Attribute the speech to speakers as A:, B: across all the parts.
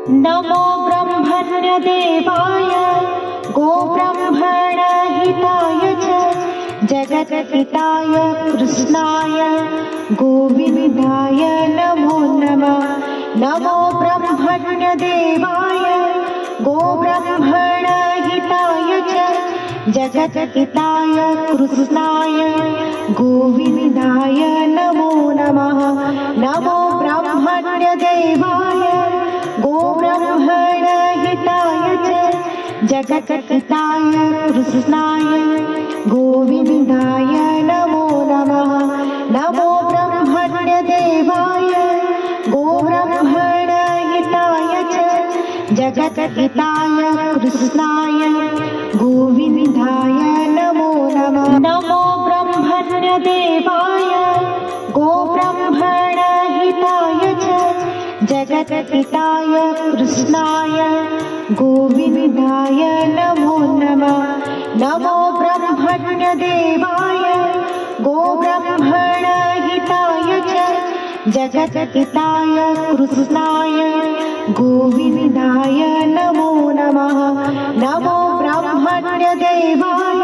A: नमो ब्रह्मण्यदेवाय गोब्रह्मणहिताय च जगत्पिताय कृष्णाय गोविन्दाय नमो नमः। नमो ब्रह्मण्यदेवाय गोब्रह्मणहिताय च जगत्पिताय कृष्णाय गोविन्दाय नमो नमः। नमो ब्रह्मण्यदेवाय गोब्रह्मणहिताय च जगत्पिताय कृष्णाय गोविन्दाय नमो नमः। नमो ब्रह्मण्यदेवाय गोब्रह्मणहिताय च जगत्पिताय कृष्णाय गोविन्दाय नमो नमः। नमो ब्रह्मण्यदेवाय गोब्रह्मणहिताय च जगत्पिताय कृष्णाय गोविन्दाय नमो नमः। नमो ब्रह्मण्यदेवाय गोब्रह्मणहिताय च जगत्पिताय कृष्णाय गोविन्दाय नमो नमः। नमो ब्रह्मण्यदेवाय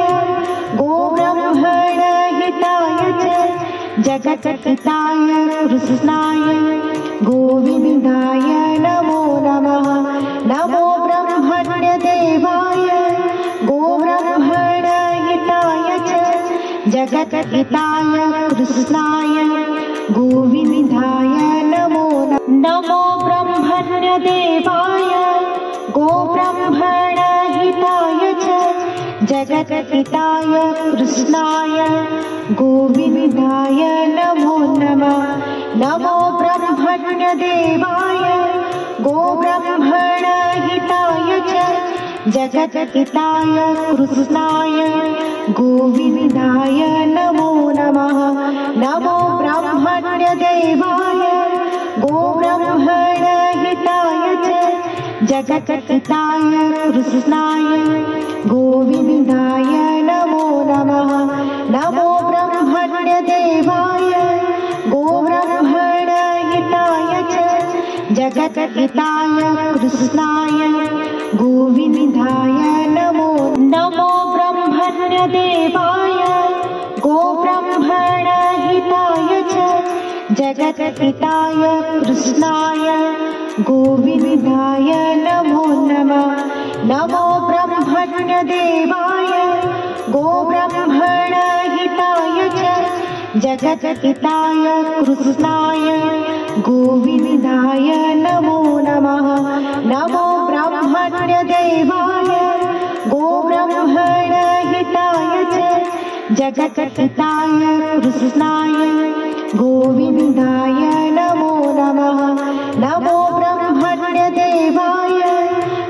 A: गोब्रह्मणहिताय च जगत्पिताय कृष्णाय गोविन्दाय नमो नमः। नमो ब्रह्मण्यदेवाय गोब्रह्मणहिताय च जगत्पिताय कृष्णाय गोविन्दाय नमो नमः। नमो ब्रह्मण्यदेवाय गोब्रह्मणहिताय च जगत्पिताय कृष्णाय गोविन्दाय नमो नमः। नमो ब्रह्मण्यदेवाय गोब्रह्मणहिताय च जगत्पिताय कृष्णाय गोविन्दाय नमो नमः। नमो ब्रह्मण्यदेवाय गोब्रह्मणहिताय च जगत्पिताय कृष्णाय गोविन्दाय नमो नमः। नमो ब्रह्मण्यदेवाय गोब्रह्मणहिताय च जगत्पिताय कृष्णाय गोविन्दाय नमो। नमो ब्रह्मण्यदेवाय गोब्रह्मणहिताय च जगत्पिताय कृष्णाय गोविन्दाय नमो नमः। नमो ब्रह्मण्यदेवाय गोब्रह्मणहिताय च जगत्पिताय कृष्णाय गोविन्दाय नमो नमः। नमो ब्रह्मण्यदेवाय गोब्रह्मणहिताय च जगत्पिताय कृष्णाय गोविन्दाय नमो नमः। नमो ब्रह्मण्यदेवाय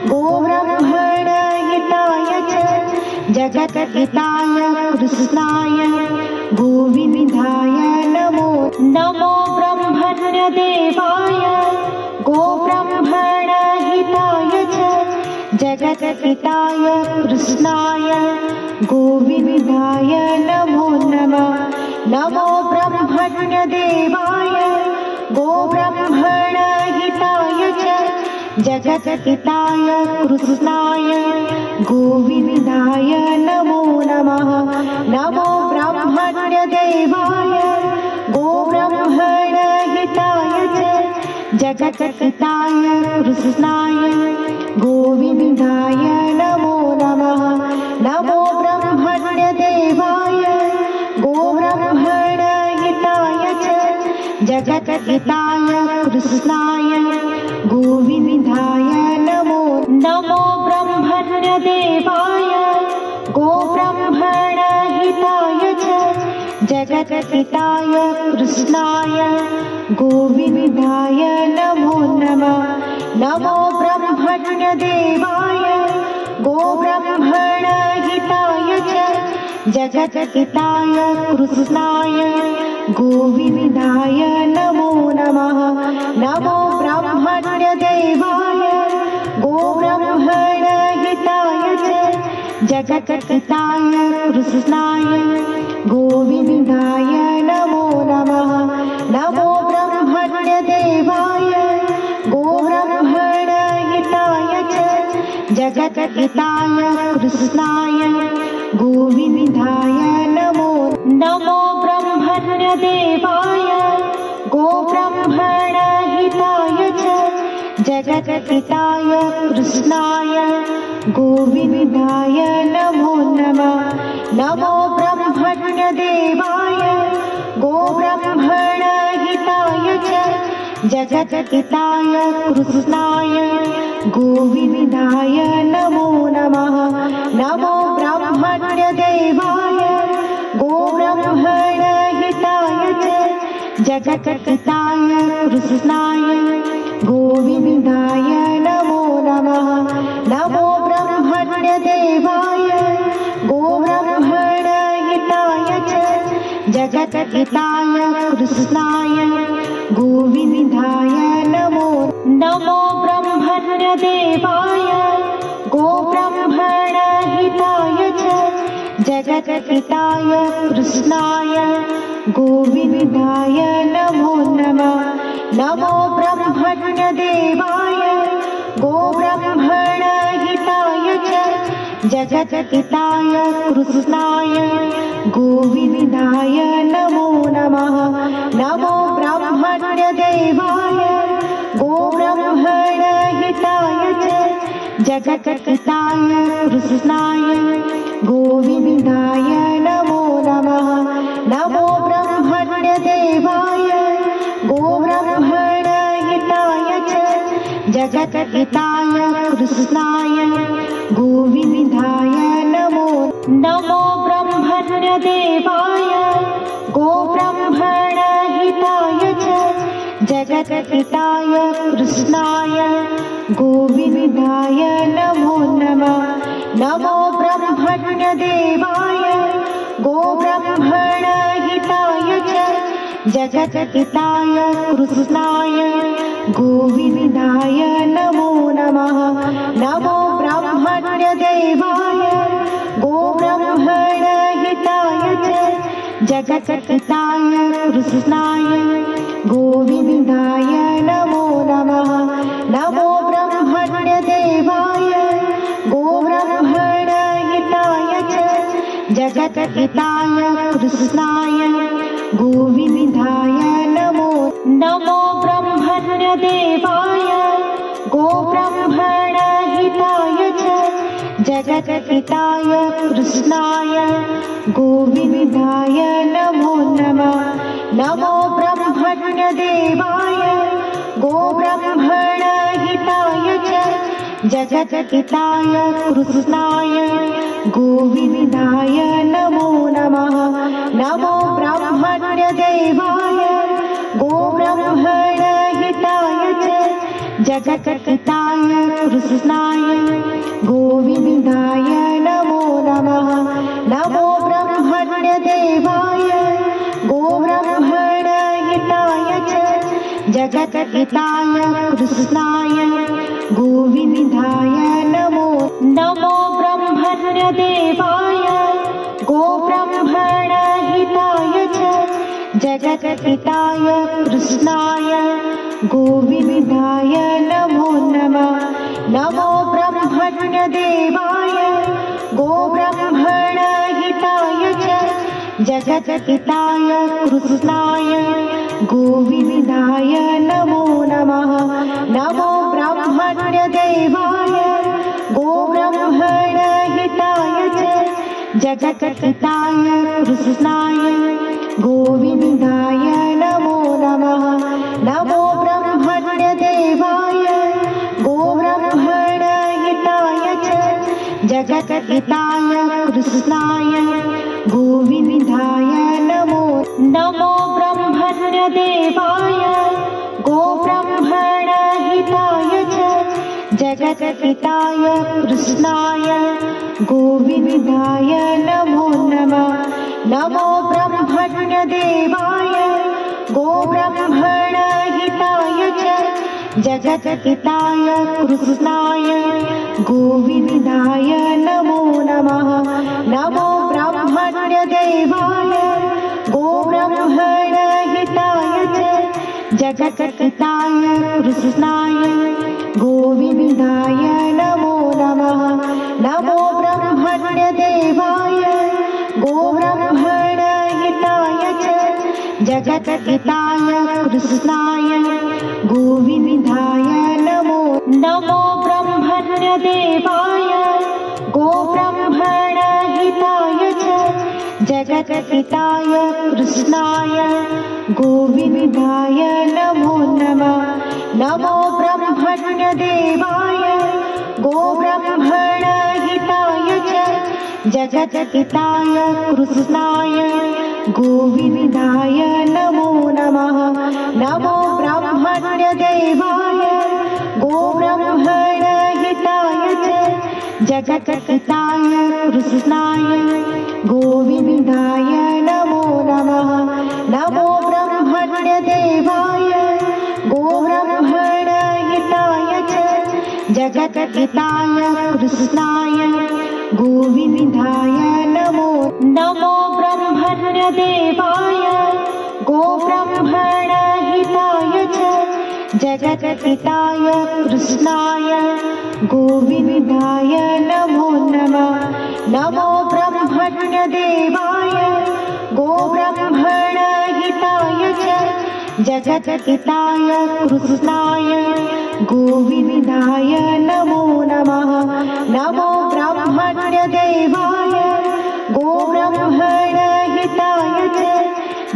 A: गोब्रह्मणहिताय च जगत्पिताय कृष्णाय गोविन्दाय नमो। नमो ब्रह्मण्यदेवाय गोब्रह्मणहिताय च जगत्पिताय कृष्णाय गोविन्दाय नमो नमः। नमो ब्रह्मण्यदेवाय गोब्रह्मणहिताय च जगत्पिताय कृष्णाय गोविन्दाय नमो नमः। नमो ब्रह्मण्यदेवाय गोब्रह्मणहिताय च जगत्पिताय कृष्णाय गोविन्दाय नमो नमः। नमो ब्रह्मण्यदेवाय गोब्रह्मणहिताय च जगत्पिताय कृष्णाय गोविन्दाय नमो। नमो ब्रह्मण्यदेवाय गोब्रह्मणहिताय च जगत्पिताय कृष्णाय गोविन्दाय नमो नमः। नमो ब्रह्मण्यदेवाय गोब्रह्मणहिताय च जगत्पिताय कृष्णाय गोविन्दाय नमो नमः। नमो ब्रह्मण्यदेवाय गोब्रह्मणहिताय च जगत्पिताय कृष्णाय गोविन्दाय नमो नमः। नमो ब्रह्मण्यदेवाय गोब्रह्मणहिताय जगद्हिताय कृष्णाय गोविन्दाय नमो नमो ब्रह्मण्यदेवाय गोब्रह्मणहिताय च जगद्हिताय कृष्णाय गोविन्दाय नमो नमः नमो ब्रह्मण्यदेवाय गोब्रह्मणहिताय च जगद्हिताय कृष्णाय गोविन्दाय नमो नमः नमो ब्रह्मण्यदेवाय गोब्रह्मणहिताय च जगद्हिताय कृष्णाय गोविन्दाय नमो नमः नमो ब्रह्मण्यदेवाय गोब्रह्मणहिताय च जगद्हिताय कृष्णाय गोविन्दाय नमो नमो ब्रह्मण्यदेवाय गोब्रह्मणहिताय च जगद्हिताय कृष्णाय गोविन्दाय नमो नमः नमो ब्रह्मण्यदेवाय गोब्रह्मणहिताय च जगद्हिताय कृष्णाय गोविन्दाय नमो नमः नमो ब्रह्मण्यदेवाय गोब्रह्मणहिताय च जगद्हिताय कृष्णाय गोविन्दाय नमो नमः नमो ब्रह्मण्यदेवाय गोब्रह्मणहिताय च जगद्हिताय कृष्णाय गोविन्दाय नमो नमो ब्रह्मण्यदेवाय गोब्रह्मणहिताय च जगद्हिताय कृष्णाय गोविन्दाय नमो नमः नमो ब्रह्मण्यदेवाय गोब्रह्मणहिताय च जगद्हिताय कृष्णाय गोविन्दाय नमो नमः नमो ब्रह्मण्यदेवाय गोब्रह्मणहिताय च जगद्हिताय कृष्णाय गोविन्दाय नमो नमः नमो ब्रह्मण्यदेवाय गोब्रह्मणहिताय च जगद्हिताय कृष्णाय गोविन्दाय नमो नमो ब्रह्मण्यदेवाय गोब्रह्मणहिताय च जगद्हिताय कृष्णाय गोविन्दाय नमो नमः नमो ब्रह्मण्यदेवाय गोब्रह्मणहिताय च जगद्हिताय कृष्णाय गोविन्दाय नमो नमः नमो ब्रह्मण्यदेवाय गोब्रह्मणहिताय च जगद्हिताय कृष्णाय गोविन्दाय नमो नमः नमो ब्रह्मण्यदेवाय गोब्रह्मणहिताय च जगद्हिताय कृष्णाय गोविन्दाय नमो नमो ब्रह्मण्यदेवाय गोब्रह्मणहिताय च जगद्हिताय कृष्णाय गोविन्दाय नमो नमः नमो ब्रह्मण्यदेवाय गोब्रह्मणहिताय च जगद्हिताय कृष्णाय गोविन्दाय नमो नमः नमो ब्रह्मण्यदेवाय गोब्रह्मणहिताय च जगद्हिताय कृष्णाय गोविन्दाय नमो नमः नमो ब्रह्मण्यदेवाय गोब्रह्मणहिताय च जगद्हिताय कृष्णाय गोविन्दाय नमो नमो ब्रह्मण्यदेवाय गोब्रह्मणहिताय च जगद्हिताय कृष्णाय गोविन्दाय नमो नमः नमो ब्रह्मण्यदेवाय गोब्रह्मणहिताय च जगद्हिताय कृष्णाय गोविन्दाय नमो नमः नमो ब्रह्मण्यदेवाय गोब्रह्मणहिताय च जगद्हिताय कृष्णाय गोविन्दाय नमो नमः नमो ब्रह्मण्यदेवाय गोब्रह्मणहिताय च जगद्हिताय कृष्णाय गोविन्दाय नमो नमो ब्रह्मण्यदेवाय गोब्रह्मणहिताय च जगद्हिताय कृष्णाय गोविन्दाय नमो नमः नमो ब्रह्मण्यदेवाय गोब्रह्मणहिताय च जगद्हिताय कृष्णाय गोविन्दाय नमो नमः नमो ब्रह्मण्यदेवाय गोब्रह्मणहिताय च जगद्हिताय कृष्णाय गोविन्दाय नमो नमः नमो ब्रह्मण्यदेवाय गोब्रह्मणहिताय च जगद्हिताय कृष्णाय गोविन्दाय नमो नमो ब्रह्मण्यदेवाय गोब्रह्मणहिताय च जगद्हिताय कृष्णाय गोविन्दाय नमो नमः नमो ब्रह्मण्यदेवाय गोब्रह्मणहिताय च जगद्हिताय कृष्णाय गोविन्दाय नमो नमः नमो ब्रह्मण्यदेवाय गोब्रह्मणहिताय च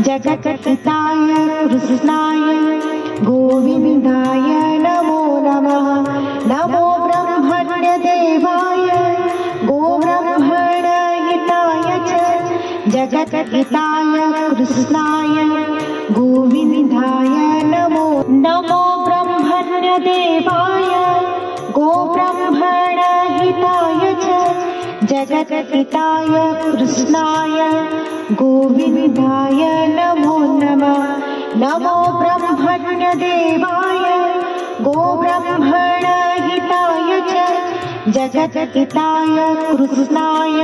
A: जगद्हिताय कृष्णाय गोविन्दाय नमो नमः नमो ब्रह्मण्यदेवाय गोब्रह्मणहिताय च जगद्हिताय कृष्णाय गोविन्दाय नमो नमो ब्रह्मण्यदेवाय गोब्रह्मणहिताय च जगद्हिताय कृष्णाय गोविन्दाय नमो नमः नमो ब्रह्मण्यदेवाय गोब्रह्मणहिताय च जगद्हिताय कृष्णाय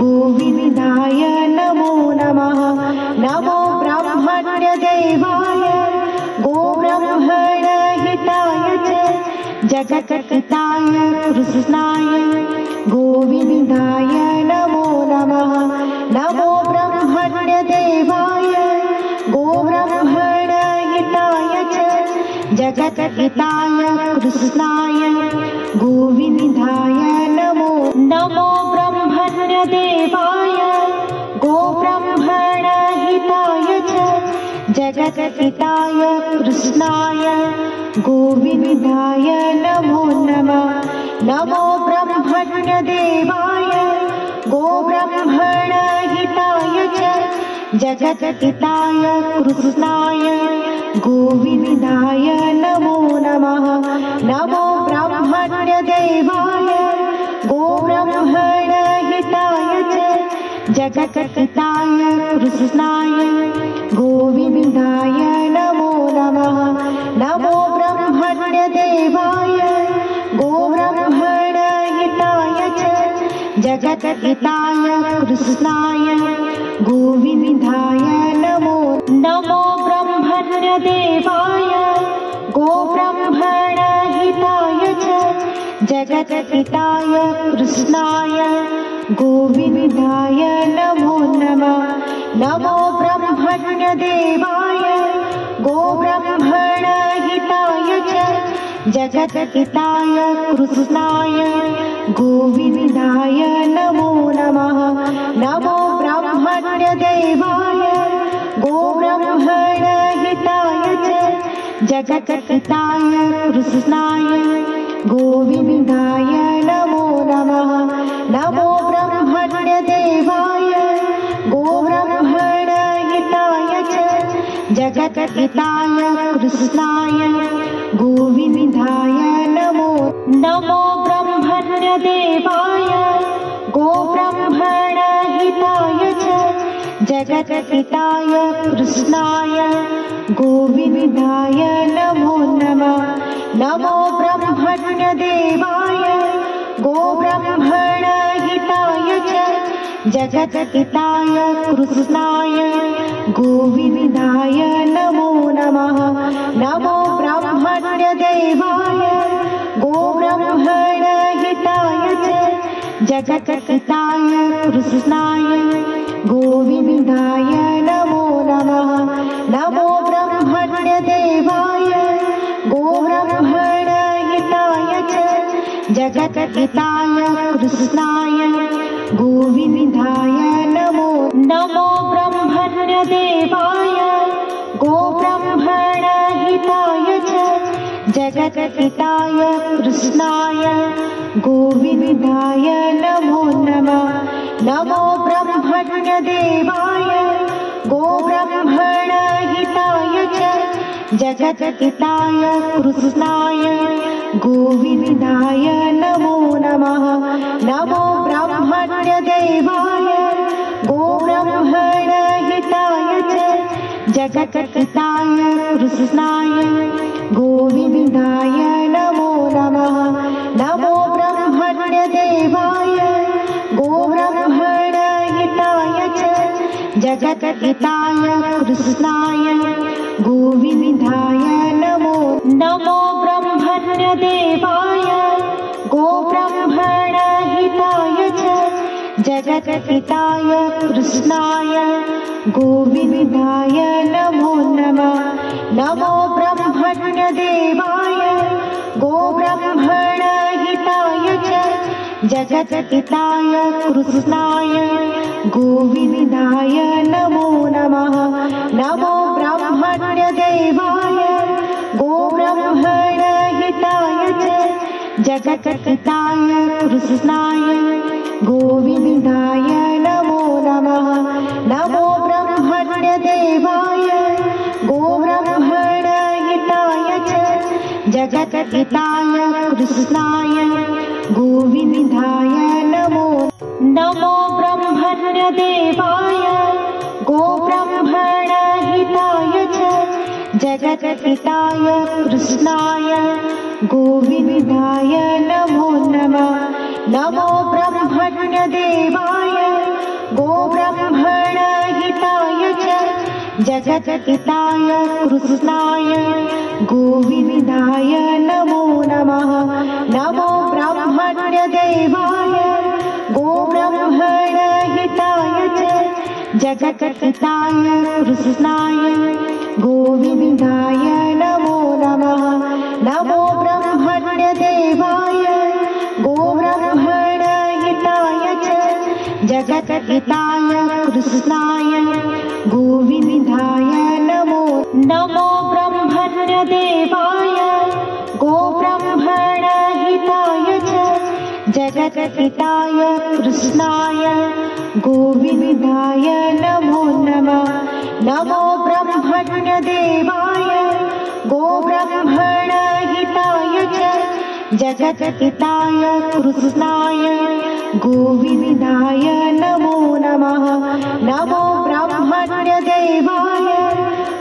A: गोविन्दाय नमो नमः नमो ब्रह्मण्यदेवाय गोब्रह्मणहिताय च जगद्हिताय कृष्णाय गोविन्दाय नमो नमः नमो ब्रह्मण्यदेवाय गोब्रह्मणहिताय च जगद्हिताय कृष्णाय गोविन्दाय नमो नमो ब्रह्मण्यदेवाय गोब्रह्मणहिताय च जगद्हिताय कृष्णाय गोविन्दाय नमो नमः नमो ब्रह्मण्यदेवाय गोब्रह्मणहिताय च जगद्हिताय कृष्णाय गोविन्दाय नमो नमः नमो ब्रह्मण्यदेवाय गोब्रह्मणहिताय च जगद्हिताय कृष्णाय गोविन्दाय नमो नमः नमो ब्रह्मण्यदेवाय गोब्रह्मणहिताय च जगद्हिताय कृष्णाय गोविन्दाय नमो नमो ब्रह्मण्यदेवाय गोब्रह्मणहिताय च जगद्हिताय कृष्णाय गोविन्दाय नमो नमः नमो ब्रह्मण्यदेवाय गोब्रह्मणहिताय च जगद्हिताय कृष्णाय गोविन्दाय नमो नमः नमो ब्रह्मण्यदेवाय गोब्रह्मणहिताय च जगद्हिताय कृष्णाय गोविन्दाय नमो नमः नमो ब्रह्मण्यदेवाय गोब्रह्मणहिताय च जगद्हिताय कृष्णाय गोविन्दाय नमो नमो ब्रह्मण्यदेवाय गोब्रह्मणहिताय च जगद्हिताय कृष्णाय गोविन्दाय नमो नमः नमो ब्रह्मण्यदेवाय गोब्रह्मणहिताय च जगद्हिताय कृष्णाय गोविन्दाय नमो नमः नमो ब्रह्मण्यदेवाय गोब्रह्मणहिताय च जगत्पिताय कृष्णाय गोविन्दाय नमो नमः। नमो ब्रह्मण्यदेवाय गोब्रह्मणहिताय च जगत्पिताय कृष्णाय गोविन्दाय नमो नमो ब्रह्मण्यदेवाय गोब्रह्मणहिताय च जगत्पिताय कृष्णाय गोविन्दाय नमो नमः। नमो ब्रह्मण्यदेवाय गोब्रह्मणहिताय च जगत्पिताय कृष्णाय गोविन्दाय नमो नमः। नमो ब्रह्मण्यदेवाय गोब्रह्मणहिताय च जगत्पिताय कृष्णाय गोविन्दाय नमो नमः। नमो ब्रह्मण्यदेवाय गोब्रह्मणहिताय च जगत्पिताय कृष्णाय गोविन्दाय नमो नमो ब्रह्मण्यदेवाय गोब्रह्मणहिताय च जगत्पिताय कृष्णाय गोविन्दाय नमो नमः। नमो ब्रह्मण्यदेवाय गोब्रह्मणहिताय च जगत्पिताय कृष्णाय गोविन्दाय नमो नमः। नमो ब्रह्मण्यदेवाय गोब्रह्मणहिताय च जगत्पिताय कृष्णाय गोविन्दाय नमो नमः। नमो ब्रह्मण्यदेवाय गोब्रह्मणहिताय च जगत्पिताय कृष्णाय गोविन्दाय नमो नमो ब्रह्मण्यदेवाय गोब्रह्मणहिताय च जगत्पिताय कृष्णाय गोविन्दाय नमो नमः। नमो ब्रह्मण्यदेवाय गोब्रह्मणहिताय च जगत्पिताय कृष्णाय गोविन्दाय नमो नमः। नमो ब्रह्मण्यदेवाय गोब्रह्मणहिताय च जगत्पिताय कृष्णाय गोविन्दाय नमो नमः। नमो ब्रह्मण्यदेवाय गोब्रह्मणहिताय च जगत्पिताय कृष्णाय गोविन्दाय नमो नमो ब्रह्मण्यदेवाय गोब्रह्मणहिताय च जगत्पिताय कृष्णाय गोविन्दाय नमो नमः। नमो ब्रह्मण्यदेवाय गोब्रह्मणहिताय च जगत्पिताय कृष्णाय गोविन्दाय नमो नमः। नमो ब्रह्मण्यदेवाय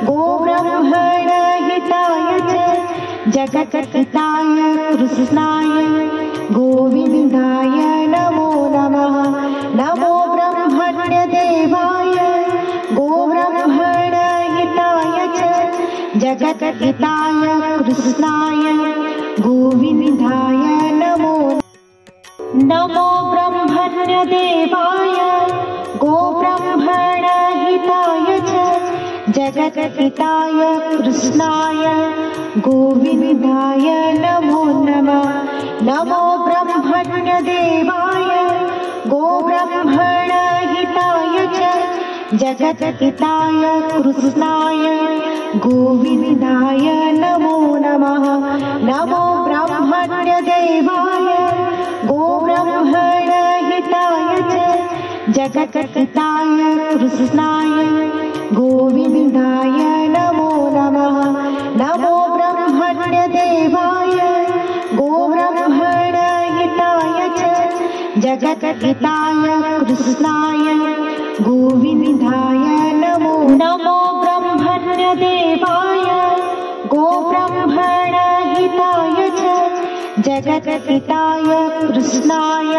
A: गोब्रह्मणहिताय च जगत्पिताय कृष्णाय गोविन्दाय नमो नमः। नमो ब्रह्मण्यदेवाय गोब्रह्मणहिताय च जगत्पिताय कृष्णाय गोविन्दाय नमो नमो ब्रह्मण्यदेवाय गोब्रह्मणहिताय च जगत्पिताय कृष्णाय गोविन्दाय नमो नमः। नमो ब्रह्मण्यदेवाय गोब्रह्मणहिताय च जगत्पिताय कृष्णाय गोविन्दाय नमो नमः। नमो ब्रह्मण्यदेवाय गोब्रह्मणहिताय च जगत्पिताय कृष्णाय गोविन्दाय नमो नमः। नमो ब्रह्मण्यदेवाय गोब्रह्मणहिताय च जगत्पिताय कृष्णाय गोविन्दाय नमो नमो ब्रह्मण्यदेवाय गोब्रह्मणहिताय च जगत्पिताय कृष्णाय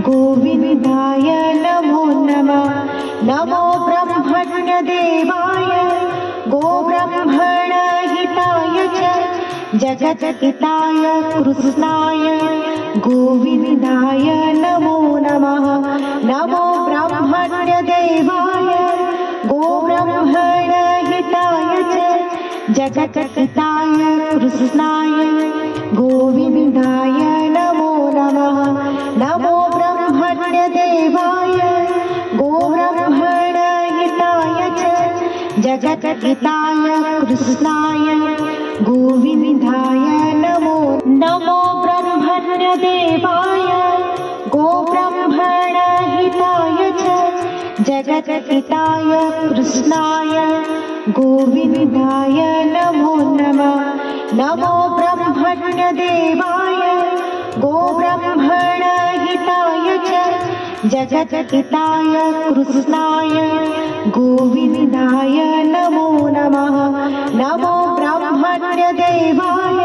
A: गोविन्दाय नमो नमः। नमो ब्रह्मण्यदेवाय गोब्रह्मणहिताय च जगत्पिताय कृष्णाय गोविन्दाय नमो नमः नमो ब्रह्मण्यदेवाय गोब्रह्मणहिताय च जगत्हिताय कृष्णाय गोविन्दाय नमो नमः नमो ब्रह्मण्यदेवाय गोब्रह्मणहिताय च जगत्हिताय कृष्णाय गोविन्दाय नमो नमो ब्रह्मण्यदेवाय गोब्रह्मणहिताय च जगत्हिताय कृष्णाय गोविन्दाय नमो नमः नमो ब्रह्मण्यदेवाय गोब्रह्मणहिताय च जगत्हिताय कृष्णाय गोविन्दाय नमो नमः नमो ब्रह्मण्यदेवाय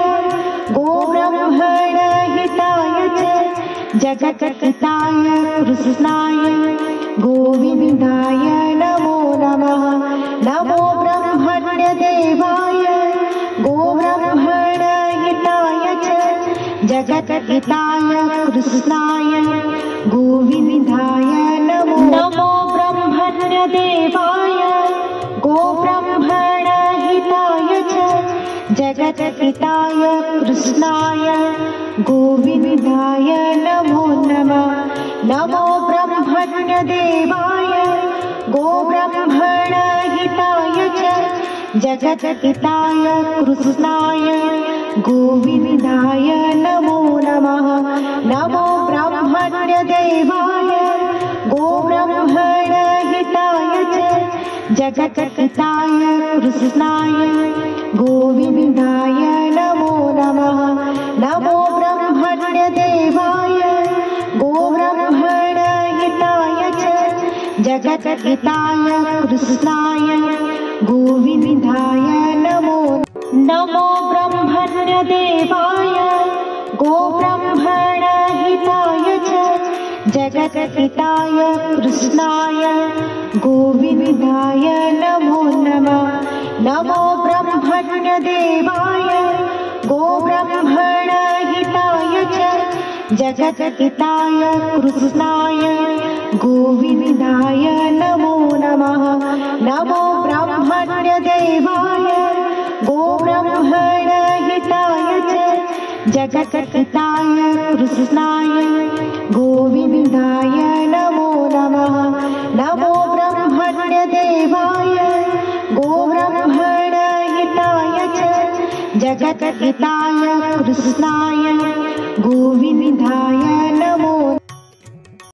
A: गोब्रह्मणहिताय च जगत्हिताय कृष्णाय गोविन्दाय नमो नमः नमो ब्रह्मण्यदेवाय गोब्रह्मणहिताय च जगत्हिताय कृष्णाय गोविन्दाय नमो नमो ब्रह्मण्यदेवाय गोब्रह्मणहिताय च जगत्हिताय कृष्णाय गोविन्दाय नमो नमः नमो ब्रह्मण्यदेवाय गोब्रह्मणहिताय च जगत्हिताय कृष्णाय गोविन्दाय नमो नमः नमो ब्रह्मण्यदेवाय गोब्रह्मणहिताय च जगत्हिताय कृष्णाय गोविन्दाय नमो नमः नमो ब्रह्मण्यदेवाय गोब्रह्मणहिताय च जगत्हिताय कृष्णाय गोविन्दाय नमो नमो ब्रह्मण्यदेवाय गोब्रह्मणहिताय च जगत्हिताय कृष्णाय गोविन्दाय नमो नमः नमो ब्रह्मण्यदेवाय गोब्रह्मणहिताय च जगत्हिताय कृष्णाय गोविन्दाय नमो नमः नमो ब्रह्मण्यदेवाय गोब्रह्मणहिताय च जगत्हिताय कृष्णाय गोविन्दाय नमो नमः नमो ब्रह्मण्यदेवाय गोब्रह्मणहिताय च जगत्हिताय कृष्णाय गोविन्दाय